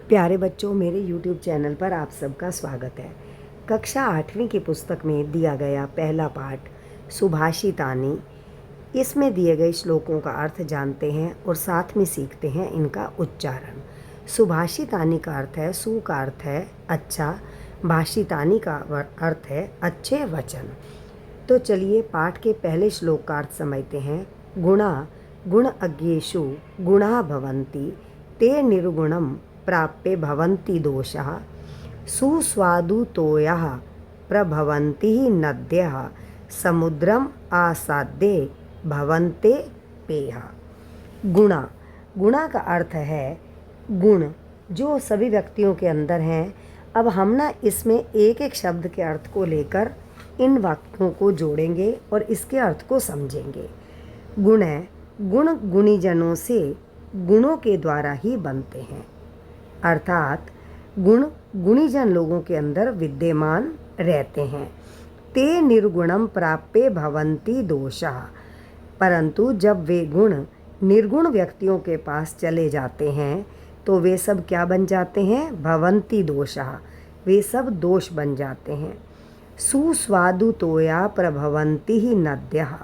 प्यारे बच्चों, मेरे YouTube चैनल पर आप सबका स्वागत है। कक्षा 8वीं की पुस्तक में दिया गया पहला पाठ सुभाषितानी, इसमें दिए गए श्लोकों का अर्थ जानते हैं और साथ में सीखते हैं इनका उच्चारण। सुभाषितानी का अर्थ है सु का अर्थ है अच्छा, भाषितानी का अर्थ है अच्छे वचन। तो चलिए पाठ के पहले श्लोक का अर्थ समझते हैं। गुणा गुण अज्ञेषु गुणा भवन्ति ते निर्गुणम प्राप्य भवन्ति दोषः सुस्वादुतोयः प्रभवन्ति नद्यः समुद्रम आसाद्ये भवन्ते पेयः। गुणा गुणा का अर्थ है गुण जो सभी व्यक्तियों के अंदर हैं। अब हम ना इसमें एक एक शब्द के अर्थ को लेकर इन वाक्यों को जोड़ेंगे और इसके अर्थ को समझेंगे। गुण है, गुण गुणीजनों से गुणों के द्वारा ही बनते हैं, अर्थात गुण गुणीजन लोगों के अंदर विद्यमान रहते हैं। ते निर्गुणम प्राप्य भवन्ति दोषः, परंतु जब वे गुण निर्गुण व्यक्तियों के पास चले जाते हैं तो वे सब क्या बन जाते हैं? भवन्ति दोषः, वे सब दोष बन जाते हैं। सुस्वादुतोया प्रभवन्ति ही नद्यः,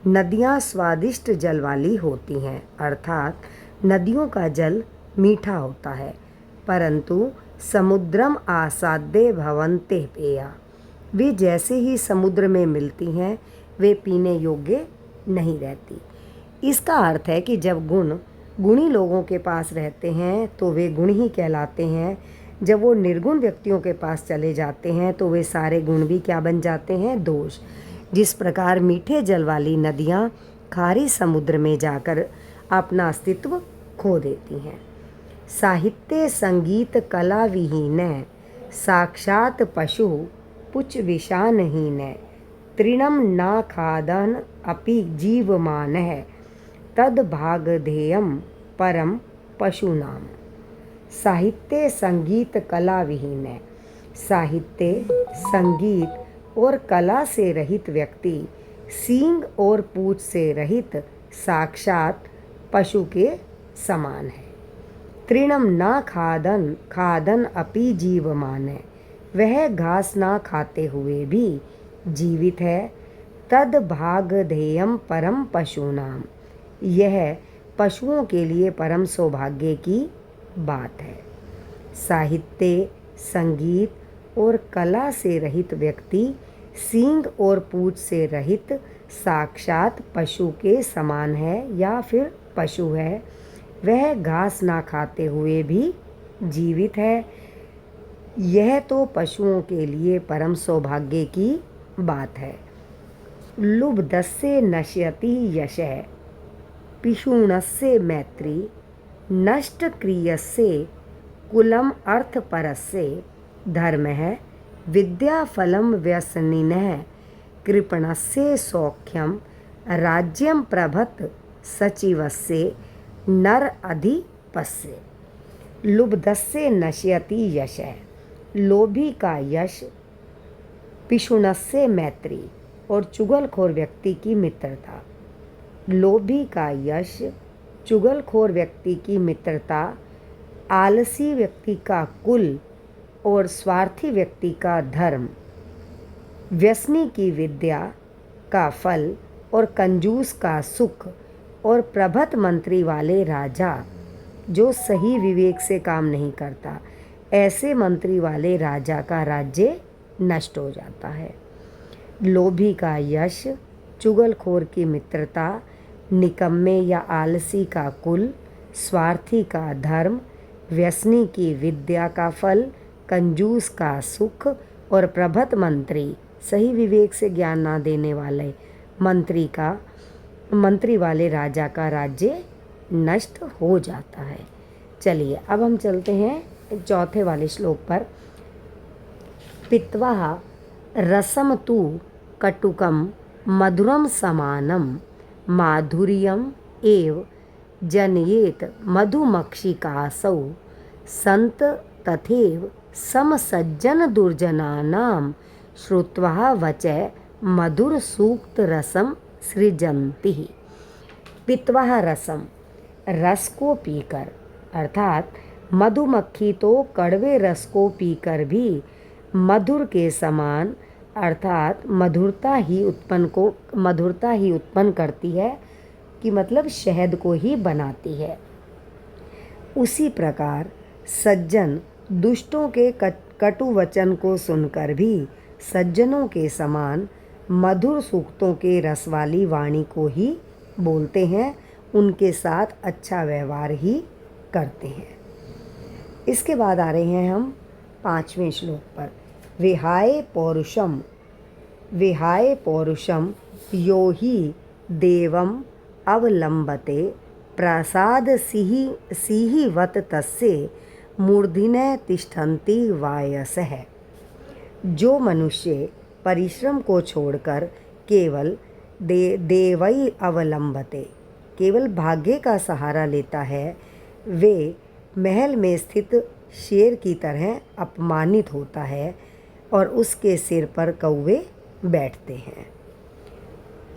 नदियाँ स्वादिष्ट जल वाली होती हैं, अर्थात नदियों का जल मीठा होता है। परंतु समुद्रम आसाद्ये भवन्ते पेया, वे जैसे ही समुद्र में मिलती हैं वे पीने योग्य नहीं रहती। इसका अर्थ है कि जब गुण गुणी लोगों के पास रहते हैं तो वे गुण ही कहलाते हैं। जब वो निर्गुण व्यक्तियों के पास चले जाते हैं तो वे सारे गुण भी क्या बन जाते हैं? दोष। जिस प्रकार मीठे जल वाली नदियाँ खारी समुद्र में जाकर अपना अस्तित्व खो देती हैं। साहित्य संगीत कला विहीन साक्षात पशु पुच विषानहीन तृणम न खादन अपि जीवमान तद भागधेयम परम पशुनाम। साहित्य संगीत कला विहीन है, साहित्य संगीत और कला से रहित व्यक्ति सींग और पूंछ से रहित साक्षात पशु के समान है। तृणम न खादन अपि जीवमान, वह घास ना खाते हुए भी जीवित है। तद भागधेयम परम पशुनाम, यह पशुओं के लिए परम सौभाग्य की बात है। साहित्य संगीत और कला से रहित व्यक्ति सींग और पूंछ से रहित साक्षात पशु के समान है या फिर पशु है। वह घास ना खाते हुए भी जीवित है। यह तो पशुओं के लिए परम सौभाग्य की बात है। लुब्धस्य नश्यति यशः पिशूणस्य मैत्री नष्ट क्रियस्य कुलम अर्थपरस्य धर्मः विद्याफलं व्यसनिनः कृपणस्य सौख्यम राज्यम प्रभत सचिवस्य नर अधिपस्य। लुब्धस्य नश्यति यशः, लोभी का यश, पिशुनस्य मैत्री और चुगलखोर व्यक्ति की मित्रता। लोभी का यश, चुगलखोर व्यक्ति की मित्रता, आलसी व्यक्ति का कुल और स्वार्थी व्यक्ति का धर्म, व्यसनी की विद्या का फल और कंजूस का सुख, और प्रभत मंत्री वाले राजा जो सही विवेक से काम नहीं करता, ऐसे मंत्री वाले राजा का राज्य नष्ट हो जाता है। लोभी का यश, चुगलखोर की मित्रता, निकम्मे या आलसी का कुल, स्वार्थी का धर्म, व्यसनी की विद्या का फल, कंजूस का सुख और प्रभत मंत्री, सही विवेक से ज्ञान ना देने वाले मंत्री वाले राजा का राज्य नष्ट हो जाता है। चलिए अब हम चलते हैं चौथे वाले श्लोक पर। पित्वा रसम तु कटुकम मधुरम समानम माधुर्यम एव जनयेत मधुमक्षिकासौ संत तथैव समसज्जन दुर्जनानां श्रुत्वा वचः मधुर सूक्त रसम सृजन्ति। पित्वा रसम, रस को पीकर, अर्थात मधुमक्खी तो कड़वे रस को पीकर भी मधुर के समान अर्थात मधुरता ही उत्पन्न करती है, कि मतलब शहद को ही बनाती है। उसी प्रकार सज्जन दुष्टों के कटु वचन को सुनकर भी सज्जनों के समान मधुर सूक्तों के रस वाली वाणी को ही बोलते हैं, उनके साथ अच्छा व्यवहार ही करते हैं। इसके बाद आ रहे हैं हम 5वें श्लोक पर। विहाय पौरुषम यो ही देवम अवलंबते प्रसाद सिहिवत तस्य मूर्धन्य तिष्ठन्ति वायसः। जो मनुष्य परिश्रम को छोड़कर केवल देवै अवलंबते, केवल भाग्य का सहारा लेता है, वे महल में स्थित शेर की तरह अपमानित होता है और उसके सिर पर कौवे बैठते हैं।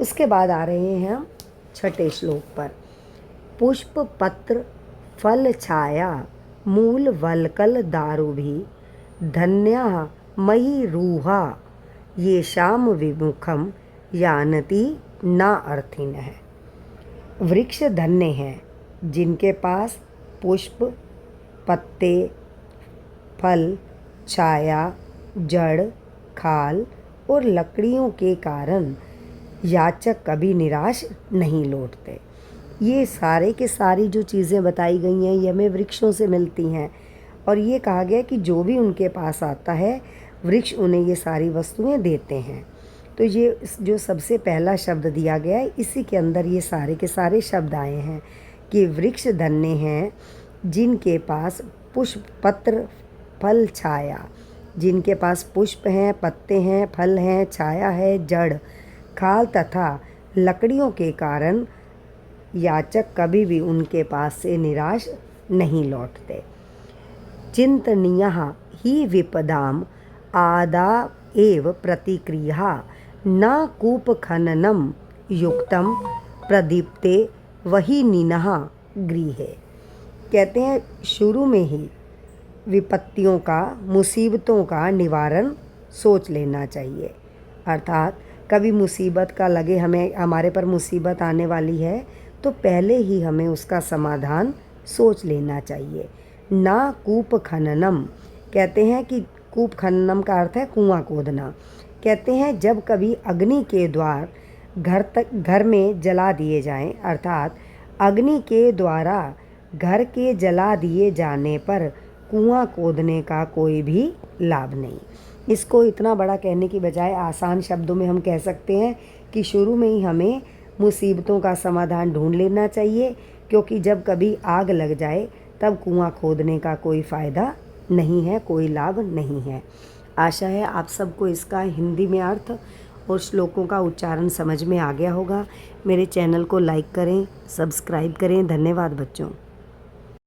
उसके बाद आ रहे हैं हम 6ठे श्लोक पर। पुष्प पत्र फल छाया मूल वल्कल दारु भी धन्या मयि रूहा ये शाम विमुखम यानति ना अर्थिनः। वृक्ष धन्य हैं जिनके पास पुष्प, पत्ते, फल, छाया, जड़, खाल और लकड़ियों के कारण याचक कभी निराश नहीं लौटते। ये सारे के सारी जो चीज़ें बताई गई हैं ये हमें वृक्षों से मिलती हैं, और ये कहा गया कि जो भी उनके पास आता है वृक्ष उन्हें ये सारी वस्तुएं देते हैं। तो ये जो सबसे पहला शब्द दिया गया है इसी के अंदर ये सारे के सारे शब्द आए हैं कि वृक्ष धन्य हैं जिनके पास पुष्प, पत्र, फल, छाया, जिनके पास पुष्प हैं, पत्ते हैं, फल हैं, छाया है, जड़, खाल तथा लकड़ियों के कारण याचक कभी भी उनके पास से निराश नहीं लौटते। चिंतनीयः ही विपदाम आदा एव प्रतिक्रिया न कूप खननम युक्तम प्रदीप्ते वही नीनः गृहे। कहते हैं शुरू में ही विपत्तियों का, मुसीबतों का निवारण सोच लेना चाहिए। अर्थात कभी मुसीबत का लगे हमारे पर मुसीबत आने वाली है तो पहले ही हमें उसका समाधान सोच लेना चाहिए। ना कूप खननम, कहते हैं कि कूप खननम का अर्थ है कुआं खोदना। कहते हैं जब कभी अग्नि के द्वार घर में जला दिए जाएं, अर्थात अग्नि के द्वारा घर के जला दिए जाने पर कुआं खोदने का कोई भी लाभ नहीं। इसको इतना बड़ा कहने की बजाय आसान शब्दों में हम कह सकते हैं कि शुरू में ही हमें मुसीबतों का समाधान ढूंढ लेना चाहिए, क्योंकि जब कभी आग लग जाए तब कुआं खोदने का कोई फ़ायदा नहीं है, कोई लाभ नहीं है। आशा है आप सबको इसका हिंदी में अर्थ और श्लोकों का उच्चारण समझ में आ गया होगा। मेरे चैनल को लाइक करें, सब्सक्राइब करें। धन्यवाद बच्चों।